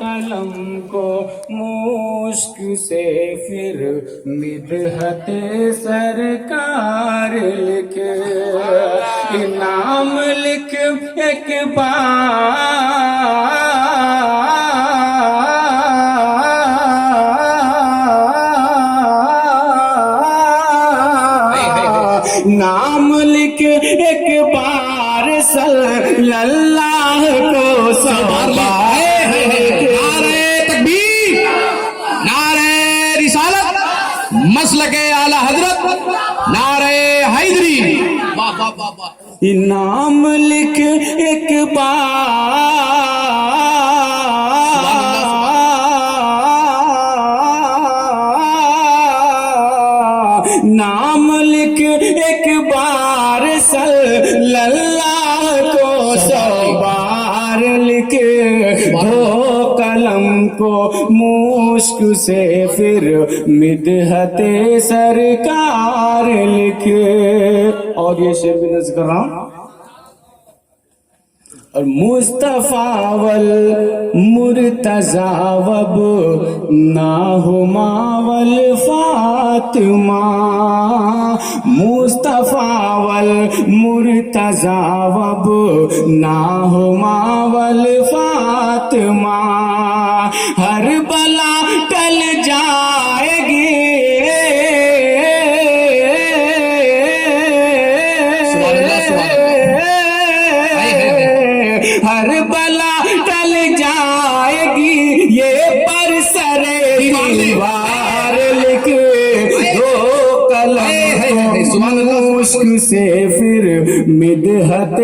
قلم کو مشک سے پھر مدحت سرکار لکھے نام لکھ ایک نام لکھ ایک بار صلی اللہ کو سوال نعرہ تکبیر، نعرہ رسالت، مسلک اعلی حضرت، نعرہ حیدری. واہ واہ واہ واہ. نام لکھ ایک نام لکھ ایک بار صلی اللہ کو 100 بار لکھ دو قلم کو مشک سے پھر مدحت سرکار لکھ. اور یہ شعر بھی نظر کر رہا ہوں. اور مصطفیٰ والمرتضیٰ وب ناہما والفاطمہ مصطفیٰ والمرتضیٰ وب ناہما والفاطمہ ہر بلا ٹل جائے گی ہر بلا ٹل جائے گی یہ پر سر دیوار لکھ دو قلم مشک سے پھر مدحت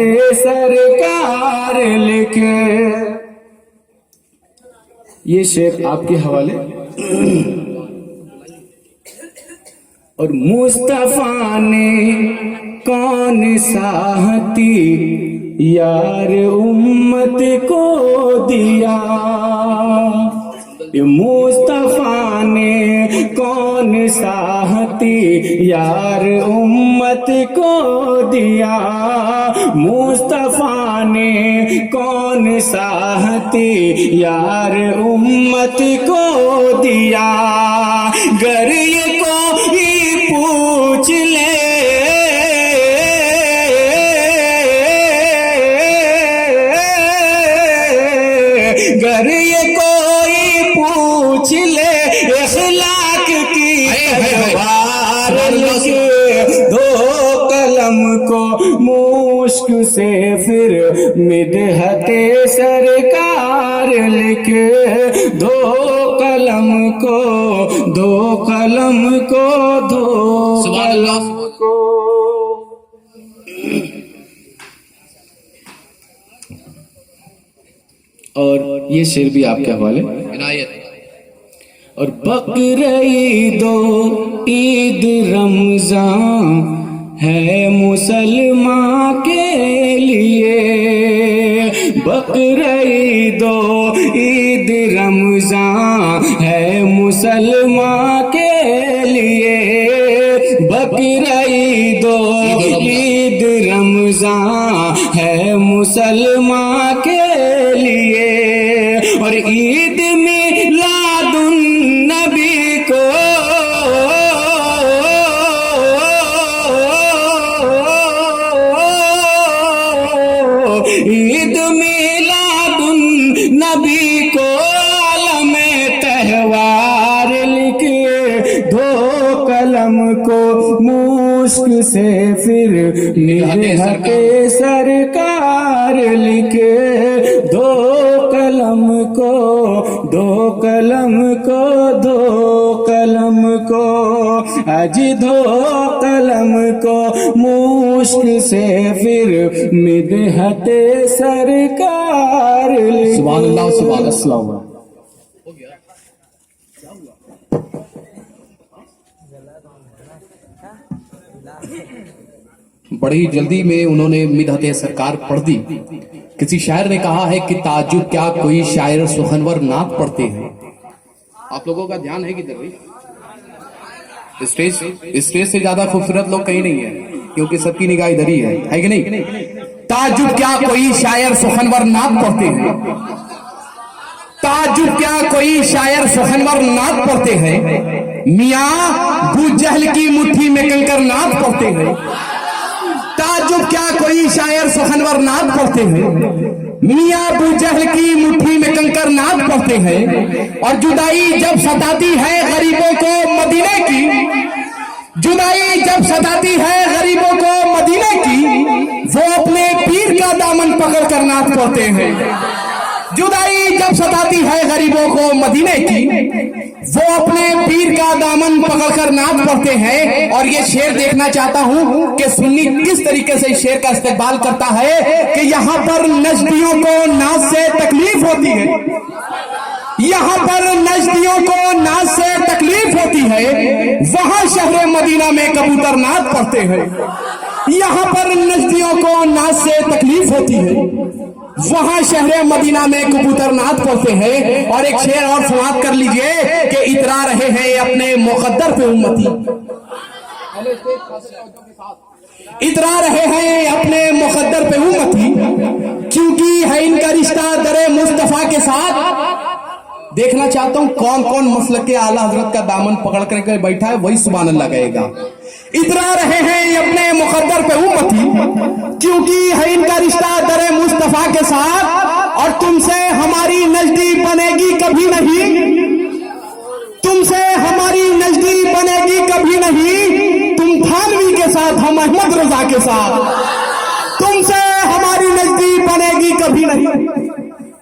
سرکار لکھ. یہ شعر آپ کے حوالے. اور مصطفیٰ نے کون ساہتی یار امت کو دیا مصطفیٰ نے کون ساہتی یار امت کو دیا مصطفیٰ نے کون ساہتی یار امت کو دیا گر یہ کوئی پوچھ لے گر یہ کوئی پوچھ لے اخلاق کی تلوار لکھ دو قلم کو مشک سے پھر مدحت سرکار لکھ دو قلم کو دو قلم کو دو قلم کو. اور یہ شعر بھی آپ کے حوالے. عنایت. اور بقرعید و عید رمضان ہے مسلمان کے لیے بقرعید و عید رمضان ہے مسلمان کے لیے بقرعید و عید رمضان ہے مسلمان کے لیے. اور عید میلاد النبی کو عید میلاد النبی کو عالم تہوار لکھ دو قلم کو مشک سے پھر مدحت سرکار لکھ دو قلم کو دو قلم کو دو قلم کو اج دو قلم کو مشک سے پھر مدحت سرکار لکھ. سبحان اللہ سبحان اللہ. السلام علیکم. بڑی جلدی میں انہوں نے مدحت سرکار پڑھ دی. کسی شاعر نے کہا ہے کہ تعجب کیا کوئی شاعر سخنور نعت پڑھتے ہیں. آپ لوگوں کا دھیان ہے کدھر بھائی؟ اسٹیج سے زیادہ خوبصورت لوگ کہیں نہیں ہیں کیونکہ سب کی نگاہ ادھر ہی ہے کہ نہیں؟ تعجب کیا کوئی شاعر سخنور نعت پڑھتے ہیں. ताजुब क्या कोई शायर सुखनवर नात पढ़ते हैं, मियाँ अबू जहल की मुट्ठी में कंकर नात पढ़ते हैं। ताजुब क्या कोई शायर सुखनवर नात पढ़ते हैं, मियाँ अबू जहल की मुट्ठी में कंकर नात पढ़ते हैं। और जुदाई जब सताती है गरीबों को मदीने की, जुदाई जब सताती है गरीबों को मदीने की, वो अपने पीर का दामन पकड़ कर नात पढ़ते हैं। जुदाई जब सताती है गरीबों को मदीने की, वो अपने पीर का दामन पकड़कर नात पढ़ते हैं। और ये शेर देखना चाहता हूं कि सुन्नी किस तरीके से इस शेर का इस्तेमाल करता है कि यहाँ पर नजदियों को नाज से तकलीफ होती है, यहाँ पर नजदियों को नाज से तकलीफ होती है, वहां शहर मदीना में कबूतर नात पढ़ते हैं। यहाँ पर नजदियों को नाज से तकलीफ होती है, वहां शहर मदीना में कबूतर नात पढ़ते हैं। और एक शेर और समाप्त कर लीजिए कि इतरा रहे हैं अपने मुकद्दर पे उम्मती, इतरा रहे हैं अपने मुकद्दर पे उम्मती, क्योंकि है इनका रिश्ता दरे मुस्तफा के साथ। देखना चाहता हूं कौन कौन मसलक के आला हजरत का दामन पकड़ करके बैठा है, वही सुभान अल्लाह कहेगा। इतरा रहे हैं अपने मुकद्दर पे उम्मती, क्योंकि है इनका रिश्ता दरे मुस्तफा के साथ। और तुमसे हमारी नजदी बनेगी कभी नहीं, तुमसे हमारी नजदी बनेगी कभी नहीं, तुम थानवी के साथ हम अहमद रजा के साथ। तुमसे हमारी नजदी बनेगी कभी नहीं,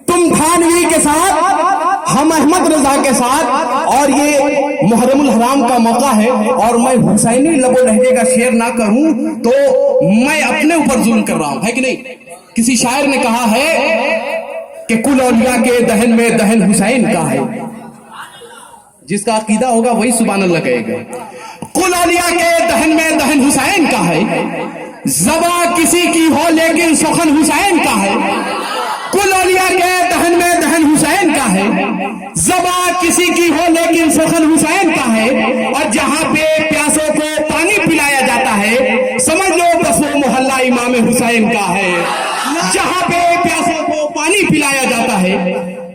तुम थानवी के साथ हम अहमद रजा के साथ। और ये मुहर्रमुल हराम का मौका है, और मैं हुसैनी लबो लहजे का शेर ना करूं तो मैं अपने ऊपर जुल्म कर रहा हूं, है कि नहीं। किसी शायर ने कहा है कि कुल औलिया के दहन में दहन हुसैन का है, जिसका अकीदा होगा वही सुभान अल्लाह कहेगा। कुल औलिया के दहन में दहन हुसैन का है, ज़बा किसी की हो लेकिन सुखन हुसैन का है। कुल औलिया के दहन में दहन हुसैन का है, ज़बा किसी की हो लेकिन सुखन हुसैन का है। और जहां पे प्यासों को पानी पिलाया जाता है, समझ लो बस वो मोहल्ला इमाम हुसैन का है। जहां पे प्यासों को पानी पिलाया जाता है,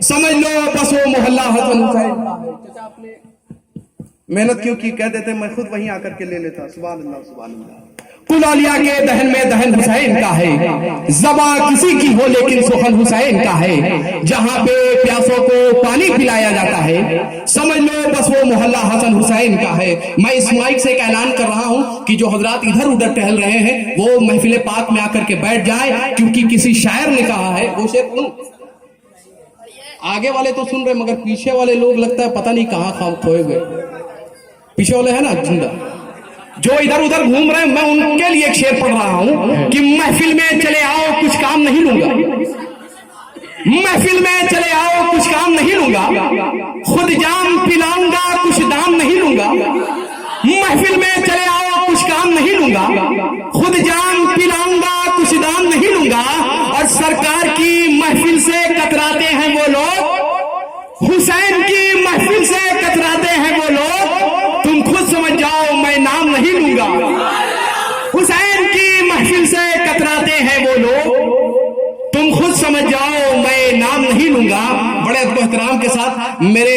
समझ लो बस वो मोहल्ला हसन हुसैन का है। चाचा आपने मेहनत क्यों की, कह देते मैं खुद वहीं आकर के ले लेता। सुभान अल्लाह सुभान अल्लाह। कुल औलिया के दहन में दहन हुसैन का है, ज़बा किसी की हो लेकिन सुखन हुसैन का है। जहां पे प्यासों को पानी पिलाया जाता है, समझ लो बस वो मोहल्ला हसन हुसैन का है। मैं इस माइक से एक ऐलान कर रहा हूं कि जो हजरात इधर उधर टहल रहे हैं वो महफिल पाक में आकर के बैठ जाए, क्योंकि किसी शायर ने कहा है। वो शेर सुन, आगे वाले तो सुन रहे मगर पीछे वाले लोग लगता है पता नहीं कहां खाम खोए गए। पीछे वाले है ना जिंदा, जो इधर उधर घूम रहे हैं, मैं उनके लिए एक शेर पढ़ रहा हूं कि महफिल में चले आओ कुछ काम नहीं लूंगा, महफिल में चले आओ कुछ काम नहीं लूंगा, खुद जाम पिलाऊंगा कुछ दाम नहीं लूंगा। महफिल में चले आओ कुछ काम नहीं लूंगा, खुद जाम पिलाऊंगा कुछ दाम नहीं लूंगा। और सरकार की महफिल से कतराते हैं वो लोग, हुसैन की महफिल से कतराते हैं वो लोग, तुम खुद समझ जाओ मैं नाम नहीं लूंगा। हुसैन की महफिल से कतराते हैं वो लोग, तुम खुद समझ जाओ मैं नाम नहीं लूंगा। बड़े अदब एहतराम के साथ मेरे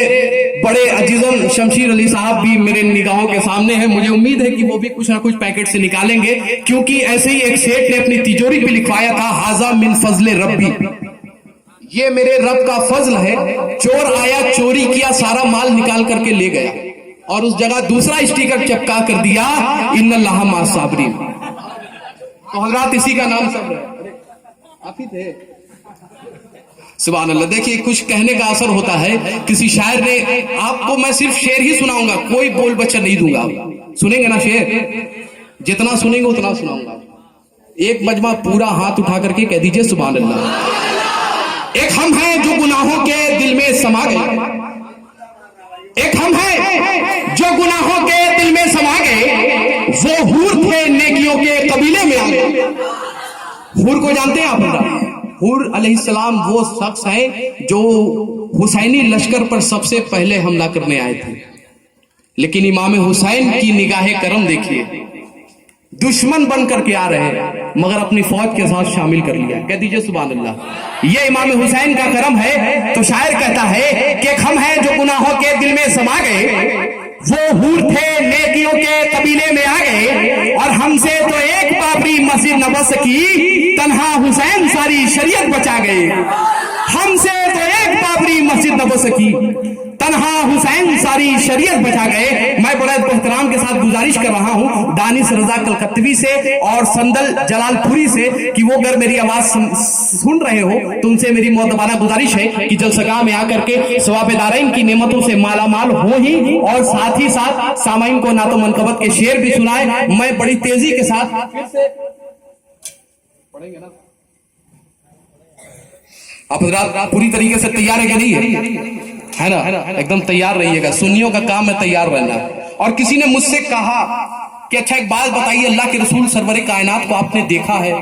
बड़े अजीजम शमशीर अली साहब भी मेरे निगाहों के सामने हैं। मुझे उम्मीद है कि वो भी कुछ ना कुछ पैकेट से निकालेंगे, क्योंकि ऐसे ही एक सेठ ने अपनी तिजोरी पे लिखवाया था, हाजा मिन फजले रब्बी, ये मेरे रब का फजल है। चोर आया चोरी किया सारा माल निकाल करके ले गया, और उस जगह दूसरा स्टिकर चिपका कर दिया, इन्नल्लाह माअस साबिरीन। तो हजरात इसी का नाम सब है, आप ही थे। सुभान अल्लाह। देखिए कुछ कहने का असर होता है। किसी शायर ने, आपको मैं सिर्फ शेर ही सुनाऊंगा, कोई बोल बच्चा नहीं दूंगा। सुनेंगे ना शेर, जितना सुनेंगे उतना सुनाऊंगा। एक मजमा पूरा हाथ उठा करके कह दीजिए सुभान अल्लाह। एक हम हैं जो गुनाहों के दिल में समा गए, एक हम हैं जो गुनाहों के दिल में समा गए, वो हूर थे नेकियों के कबीले में आ गए। हूर को जानते हैं आप? हूर अलैहिस्सलाम वो शख्स है जो हुसैनी लश्कर पर सबसे पहले हमला करने आए थे, लेकिन इमाम हुसैन की निगाहे करम देखिए, दुश्मन बन करके आ रहे हैं, मगर अपनी फौज के साथ शामिल कर लिया। कह दीजिए सुभान अल्लाह। ये इमाम हुसैन का करम है। तो शायर कहता है कि हम हैं जो गुनाहों के दिल में समा गए, वो हूर थे नेकियों के कबीले में आ गए, और हमसे तो एक बाबरी मस्जिद न बस की, तन्हा हुसैन सारी शरीयत बचा गए। हमसे तो एक बाबरी मस्जिद न बस की, तन्हा हुसैन सारी शरीयत बचा गए। मैं बड़े एहतराम के साथ गुजारिश कर रहा हूं दानिश रजा कलकत्तवी से और संदल जलालपुरी से कि वो अगर मेरी आवाज सुन रहे हो तो उनसे मेरी मुअद्दबाना गुजारिश है कि जलसगाह में आकर के सवाब दारैन की नेमतों से मालामाल हो ही, और साथ ही साथ सामाइन को ना तो मनकबत के शेर भी सुनाए। मैं बड़ी तेजी के साथ पढ़ेंगे ना, आप हजरात पूरी तरीके से तैयार है कि नहीं है ना? एकदम तैयार रहिएगा। सुन्नियों का काम है तैयार रहना। और किसी ने मुझसे कहा कि अच्छा एक बात बताइए, अल्लाह के रसूल सरवर कायनात को आपने देखा है?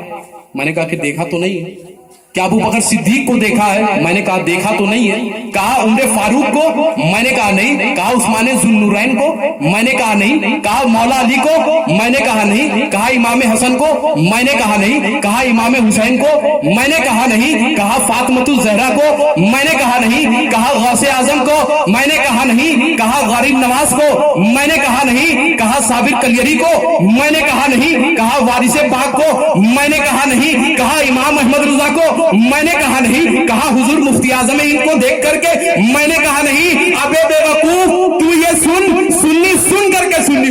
मैंने कहा कि देखा तो नहीं है। क्या अबू बकर सिद्दीक को देखा है? मैंने कहा देखा तो नहीं है। कहा उमर फारूक को? मैंने कहा नहीं। कहा उस्मान जुन्नुरैन को? मैंने कहा नहीं। कहा मौला अली को? मैंने कहा नहीं। कहा इमाम हसन को? मैंने कहा नहीं। कहा इमाम हुसैन को? मैंने कहा नहीं। कहा फातिमतुल ज़हरा को? मैंने कहा नहीं। कहा गौसे आजम को? मैंने कहा नहीं। कहा गरीब नवाज को? मैंने कहा नहीं। कहा साबिर कलियरी को? मैंने कहा नहीं। कहा वारिसे पाक को? मैंने कहा नहीं। कहा इमाम अहमद रजा को? मैंने कहा नहीं। कहा हुजूर मुफ्ती आजम इनको देख करके? मैंने कहा नहीं। अबे बेवकूफ, तू ये सुन्नी सुन करके सुन्नी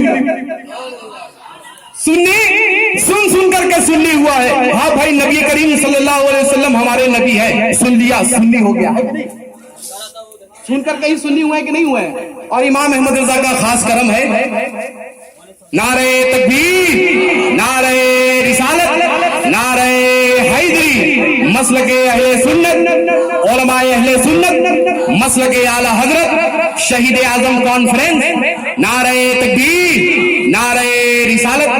सुन करके सुन्नी हुआ है। हाँ भाई, नबी करीम सल्लल्लाहु अलैहि वसल्लम हमारे नबी है, सुन लिया, सुन्नी हो गया। सुनकर कहीं सुन्नी हुआ है कि नहीं हुआ है? और इमाम अहमद रजा का खास करम है, नारे तकबीर, नारे रिसालत, नारे हैदरी, मसलके अहले सुन्नत, उलमाए अहले सुन्नत, मसलके आला हजरत, शहीद आजम कॉन्फ्रेंस, नारे तकबीर, नारे रिसालत।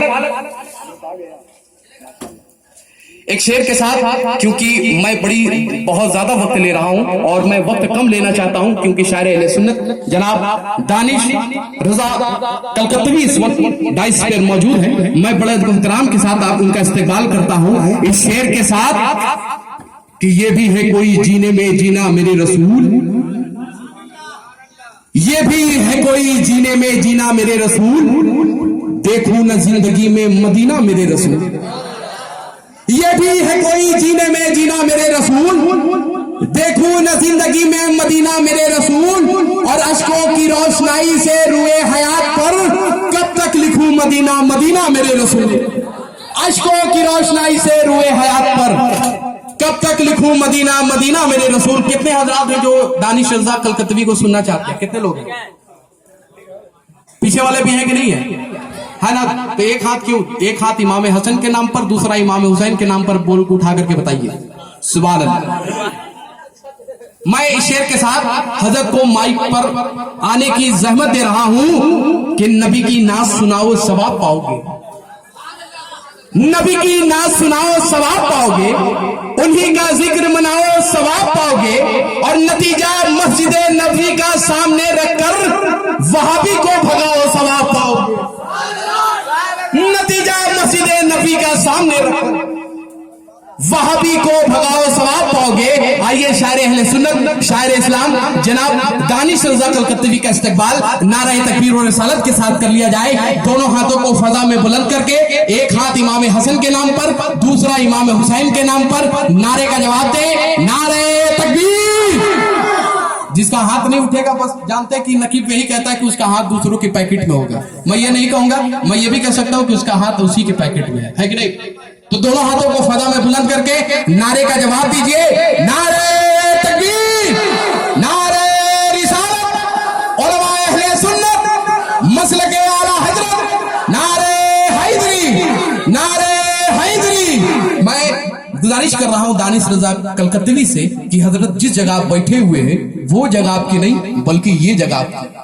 एक शेर के साथ, क्योंकि मैं बहुत ज्यादा वक्त ले रहा हूं और मैं वक्त कम लेना चाहता हूं, क्योंकि शायर अहले सुन्नत जनाब दानिश रजा कलकत्तवी इस वक्त डाइस पर मौजूद हैं। मैं बड़े एहतराम के साथ आप उनका इस्तेमाल करता हूं इस शेर के साथ कि ये भी है कोई जीने में जीना मेरे रसूल, ये भी है कोई जीने में जीना मेरे रसूल, देखूं न जिंदगी में मदीना मेरे रसूल। ये भी है कोई जीने में जीना मेरे रसूल, देखूं न जिंदगी में मदीना मेरे रसूल, और अश्कों की रोशनाई से रुए हयात पर कब तक लिखूं मदीना मदीना मेरे रसूल। अश्कों की रोशनाई से रुए हयात पर कब तक लिखूं मदीना मदीना मेरे रसूल। कितने हजरात हैं जो दानिश रजा कलकत्तवी को सुनना चाहते हैं? कितने लोग हैं? पीछे वाले भी हैं कि नहीं है ना? तो एक हाथ क्यों? एक हाथ इमाम हसन के नाम पर, दूसरा इमाम हुसैन के नाम पर बोल उठा करके बताइए सुभान अल्लाह। मैं इस शेर के साथ हजरत को माइक पर आने की जहमत दे रहा हूं कि नबी की नाज सुनाओ सवाब पाओगे, नबी की नाज सुनाओ सवाब पाओगे, उन्हीं का जिक्र मनाओ सवाब पाओगे, और नतीजा मस्जिद नबी का सामने रखकर वहाबी को भगाओ सवाब पाओगे। नतीजा मस्जिद नबी का सामने रखकर वहाबी को भगाओ सवाब पाओगे। आइए शायर अहले सुन्नत, शायर इस्लाम जनाब दानिश रजा कलकत्तवी का इस्तकबाल नारे तकबीर और रिसालत के साथ कर लिया जाए। दोनों हाथों को फजा में बुलंद करके, एक हाथ इमाम हसन के नाम पर, दूसरा इमाम हुसैन के नाम पर नारे का जवाब दे, नारे तकबीर। जिसका हाथ नहीं उठेगा बस जानते हैं कि नकीब यही कहता है कि उसका हाथ दूसरों के पैकेट में होगा। मैं ये नहीं कहूंगा, मैं ये भी कह सकता हूं कि उसका हाथ उसी के पैकेट में है कि नहीं? तो दोनों हाथों को फजा में बुलंद करके नारे का जवाब दीजिए, नारे तकबीर, नारे रिसालत, उलमाए अहले सुन्नत, मसलके आला हजरत, नारे हैदरी, नारे हैदरी। मैं गुजारिश कर रहा हूं दानिश रजा कलकत्तवी से कि हजरत जिस जगह आप बैठे हुए हैं वो जगह आपकी नहीं बल्कि ये जगह आपकी।